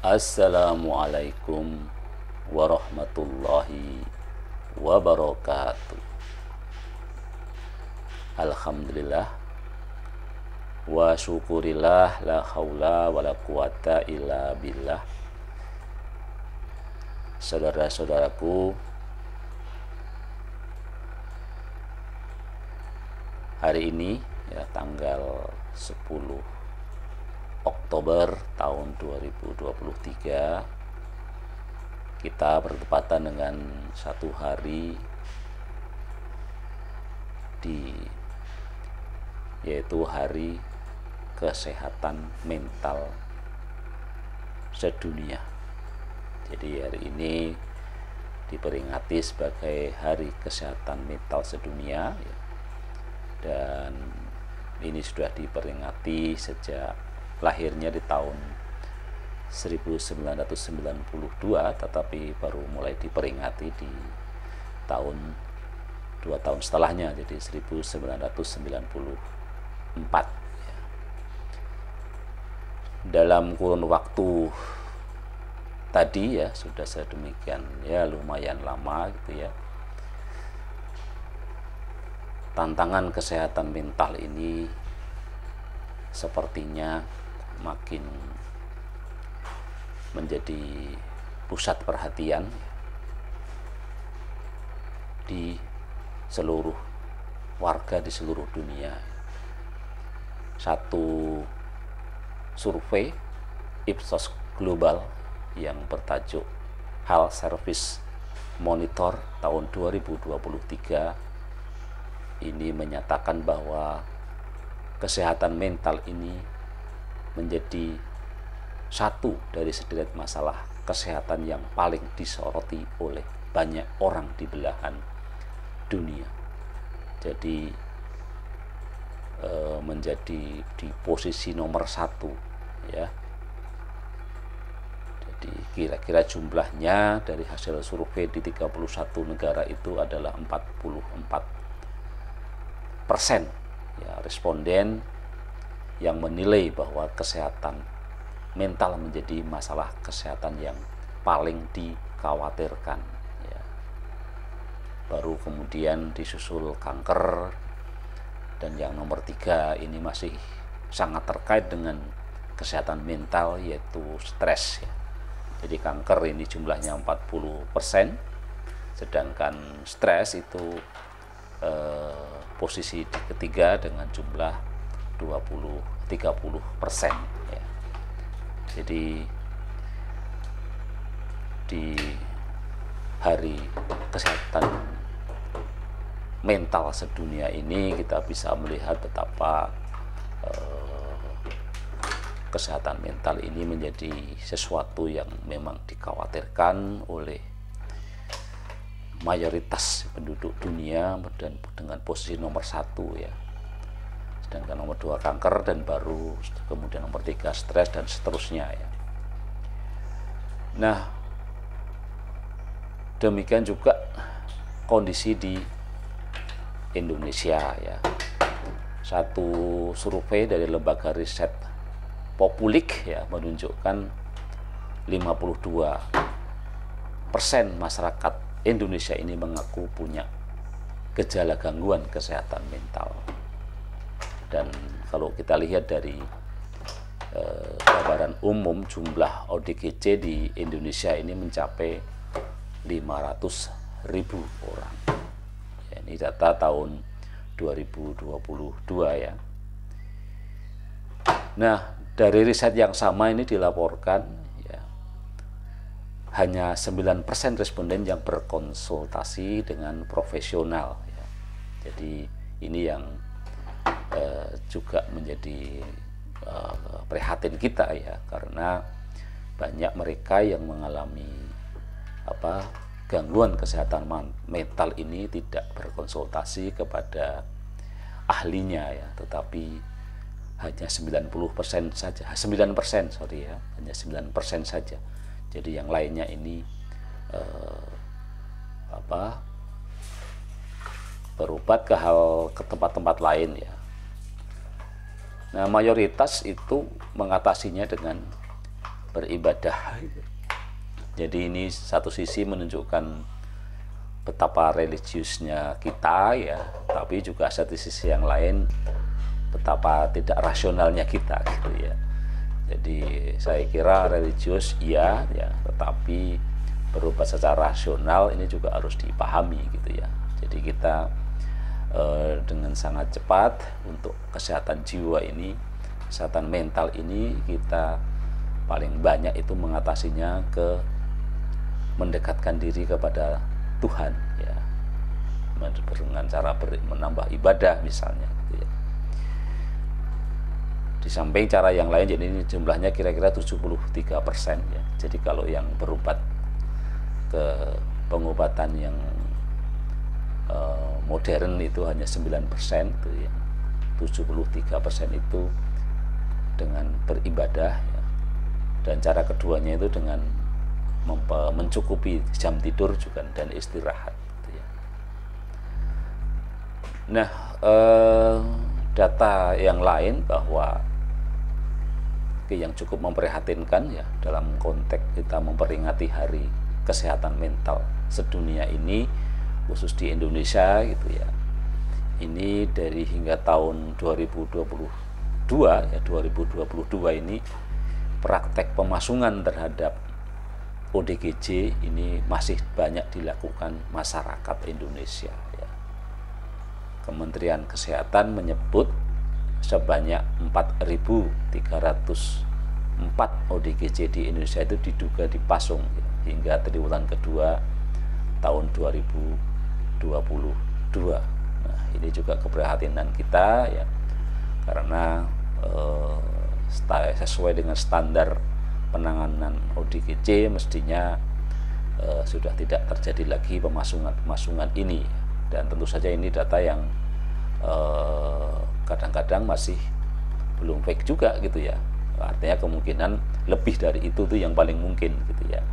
Assalamualaikum warahmatullahi wabarakatuh. Alhamdulillah wa syukurillah, la haula wa la quwata illa billah. Saudara-saudaraku, hari ini ya tanggal 10 Oktober tahun 2023, kita bertepatan dengan satu hari yaitu Hari Kesehatan Mental Sedunia. Jadi hari ini diperingati sebagai Hari Kesehatan Mental Sedunia ya. Dan ini sudah diperingati sejak lahirnya di tahun 1992, tetapi baru mulai diperingati di tahun 2 tahun setelahnya, jadi 1994 ya. Dalam kurun waktu tadi ya sudah sedemikian ya lumayan lama gitu ya, tantangan kesehatan mental ini sepertinya makin menjadi pusat perhatian di seluruh warga di seluruh dunia. Satu survei Ipsos Global yang bertajuk Health Service Monitor tahun 2023 ini menyatakan bahwa kesehatan mental ini menjadi satu dari sederet masalah kesehatan yang paling disoroti oleh banyak orang di belahan dunia. Jadi menjadi di posisi nomor 1 ya. Jadi kira-kira jumlahnya dari hasil survei di 31 negara itu adalah 44% ya, responden yang menilai bahwa kesehatan mental menjadi masalah kesehatan yang paling dikhawatirkan ya. Baru kemudian disusul kanker, dan yang nomor 3 ini masih sangat terkait dengan kesehatan mental, yaitu stres ya. Jadi kanker ini jumlahnya 40%, sedangkan stres itu posisi ketiga dengan jumlah 30% ya. Jadi di Hari Kesehatan Mental Sedunia ini kita bisa melihat betapa kesehatan mental ini menjadi sesuatu yang memang dikhawatirkan oleh mayoritas penduduk dunia, dan dengan posisi nomor 1 ya. Sedangkan nomor 2 kanker, dan baru kemudian nomor 3 stres, dan seterusnya ya. Nah, demikian juga kondisi di Indonesia ya. Satu survei dari lembaga riset Populik ya menunjukkan 52% masyarakat Indonesia ini mengaku punya gejala gangguan kesehatan mental. Dan kalau kita lihat dari gambaran umum, jumlah ODGJ di Indonesia ini mencapai 500.000 orang ya, ini data tahun 2022 ya. Nah, dari riset yang sama ini dilaporkan ya, hanya 9% responden yang berkonsultasi dengan profesional ya. Jadi ini yang juga menjadi prihatin kita ya, karena banyak mereka yang mengalami gangguan kesehatan mental ini tidak berkonsultasi kepada ahlinya ya, tetapi hanya 90% saja, 9% sorry ya, hanya 9% saja. Jadi yang lainnya ini berobat ke tempat-tempat lain ya. Nah, mayoritas itu mengatasinya dengan beribadah. Jadi ini satu sisi menunjukkan betapa religiusnya kita ya, tapi juga satu sisi yang lain betapa tidak rasionalnya kita gitu ya. Jadi saya kira religius iya ya, tetapi berubah secara rasional ini juga harus dipahami gitu ya. Jadi kita dengan sangat cepat untuk kesehatan jiwa ini, kesehatan mental ini, kita paling banyak itu mengatasinya ke mendekatkan diri kepada Tuhan ya, dengan cara menambah ibadah misalnya gitu ya. Di samping cara yang lain, jadi ini jumlahnya kira-kira 73% ya. Jadi kalau yang berobat ke pengobatan yang modern itu hanya 9% itu ya. 73% itu dengan beribadah ya. Dan cara keduanya itu dengan mencukupi jam tidur juga dan istirahat gitu ya. Nah, data yang lain bahwa yang cukup memprihatinkan ya dalam konteks kita memperingati Hari Kesehatan Mental Sedunia ini, khusus di Indonesia gitu ya. Ini dari hingga tahun 2022 ya, 2022 ini praktek pemasungan terhadap ODGJ ini masih banyak dilakukan masyarakat Indonesia ya. Kementerian Kesehatan menyebut sebanyak 4.304 ODGJ di Indonesia itu diduga dipasung ya, hingga triwulan kedua tahun 2022. Nah, ini juga keprihatinan kita ya, karena sesuai dengan standar penanganan ODGJ mestinya sudah tidak terjadi lagi pemasungan ini, dan tentu saja ini data yang kadang-kadang masih belum fake juga gitu ya, artinya kemungkinan lebih dari itu tuh yang paling mungkin gitu ya.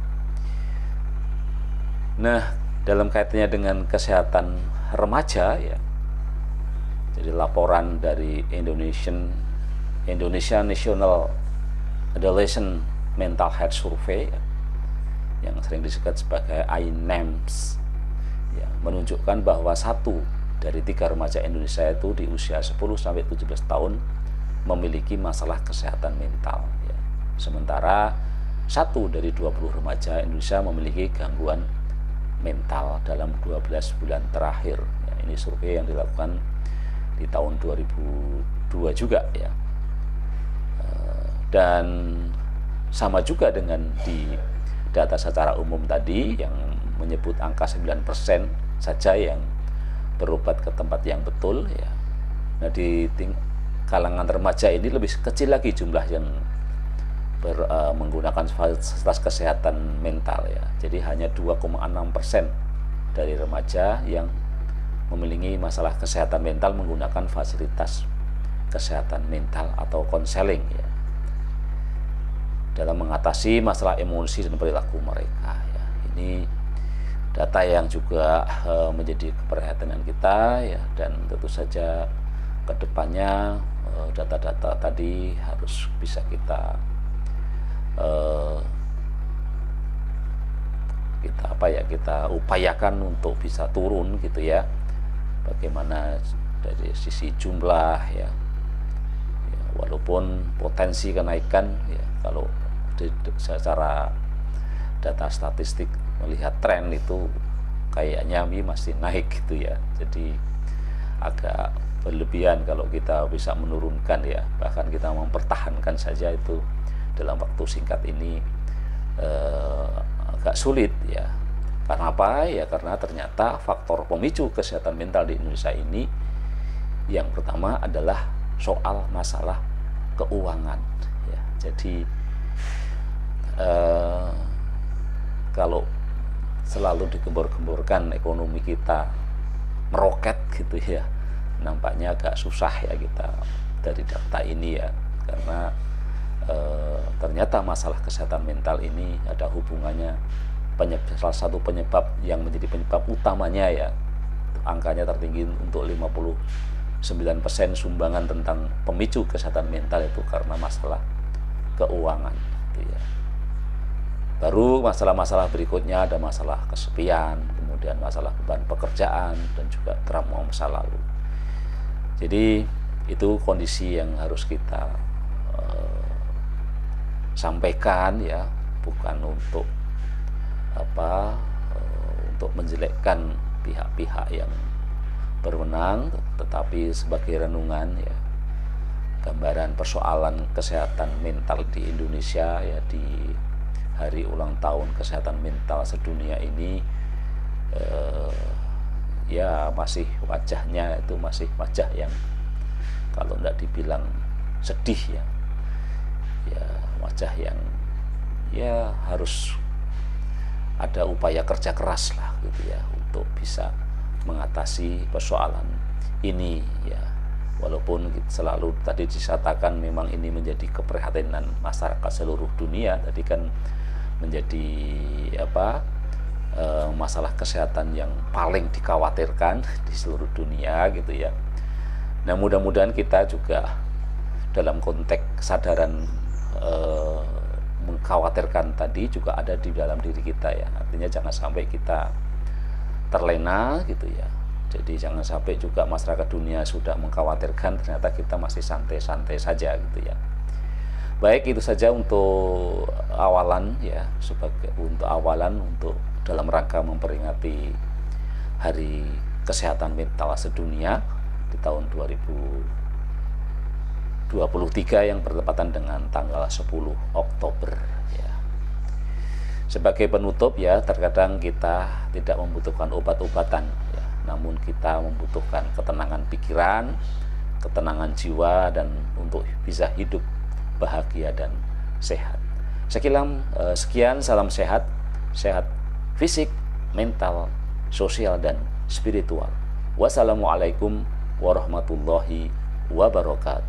Nah, dalam kaitannya dengan kesehatan remaja ya, jadi laporan dari Indonesia National Adolescent Mental Health Survey ya, yang sering disebut sebagai INAMS ya, menunjukkan bahwa 1 dari 3 remaja Indonesia itu di usia 10-17 tahun memiliki masalah kesehatan mental ya. Sementara 1 dari 20 remaja Indonesia memiliki gangguan mental dalam 12 bulan terakhir ya. Ini survei yang dilakukan di tahun 2002 juga ya. Dan sama juga dengan di data secara umum tadi yang menyebut angka 9% saja yang berobat ke tempat yang betul ya. Nah, di kalangan remaja ini lebih kecil lagi jumlah yang menggunakan fasilitas kesehatan mental ya. Jadi hanya 2,6% dari remaja yang memiliki masalah kesehatan mental menggunakan fasilitas kesehatan mental atau konseling ya, dalam mengatasi masalah emosi dan perilaku mereka ya. Ini data yang juga menjadi keprihatinan kita ya, dan tentu saja kedepannya data-data tadi harus bisa kita kita upayakan untuk bisa turun gitu ya. Bagaimana dari sisi jumlah ya, walaupun potensi kenaikan ya, kalau secara data statistik melihat tren itu kayaknya masih naik gitu ya. Jadi agak berlebihan kalau kita bisa menurunkan ya, bahkan kita mempertahankan saja itu dalam waktu singkat ini agak sulit ya. Karena apa ya? Karena ternyata faktor pemicu kesehatan mental di Indonesia ini yang pertama adalah soal masalah keuangan ya. Jadi kalau selalu digembor-gemborkan ekonomi kita meroket gitu ya, nampaknya agak susah ya kita dari data ini ya, karena ternyata masalah kesehatan mental ini ada hubungannya, salah satu penyebab yang menjadi penyebab utamanya ya, angkanya tertinggi untuk 59% sumbangan tentang pemicu kesehatan mental itu karena masalah keuangan gitu ya. Baru masalah-masalah berikutnya ada masalah kesepian, kemudian masalah beban pekerjaan, dan juga trauma masa lalu. Jadi itu kondisi yang harus kita sampaikan ya, bukan untuk untuk menjelekkan pihak-pihak yang berwenang, tetapi sebagai renungan ya, gambaran persoalan kesehatan mental di Indonesia ya, di hari ulang tahun kesehatan mental sedunia ini ya masih wajahnya itu masih wajah yang kalau tidak dibilang sedih ya, ya wajah yang ya harus ada upaya kerja keras lah gitu ya untuk bisa mengatasi persoalan ini ya. Walaupun selalu tadi disatakan memang ini menjadi keprihatinan masyarakat seluruh dunia, tadi kan menjadi masalah kesehatan yang paling dikhawatirkan di seluruh dunia gitu ya. Nah, mudah-mudahan kita juga dalam konteks kesadaran mengkhawatirkan tadi juga ada di dalam diri kita ya. Artinya jangan sampai kita terlena gitu ya. Jadi jangan sampai juga masyarakat dunia sudah mengkhawatirkan ternyata kita masih santai-santai saja gitu ya. Baik, itu saja untuk awalan ya, untuk dalam rangka memperingati Hari Kesehatan Mental Sedunia di tahun 2023 yang bertepatan dengan tanggal 10 Oktober ya. Sebagai penutup ya, terkadang kita tidak membutuhkan obat-obatan ya, namun kita membutuhkan ketenangan pikiran, ketenangan jiwa, dan untuk bisa hidup bahagia dan sehat. Sekian, salam sehat, sehat fisik, mental, sosial, dan spiritual. Wassalamualaikum warahmatullahi wabarakatuh.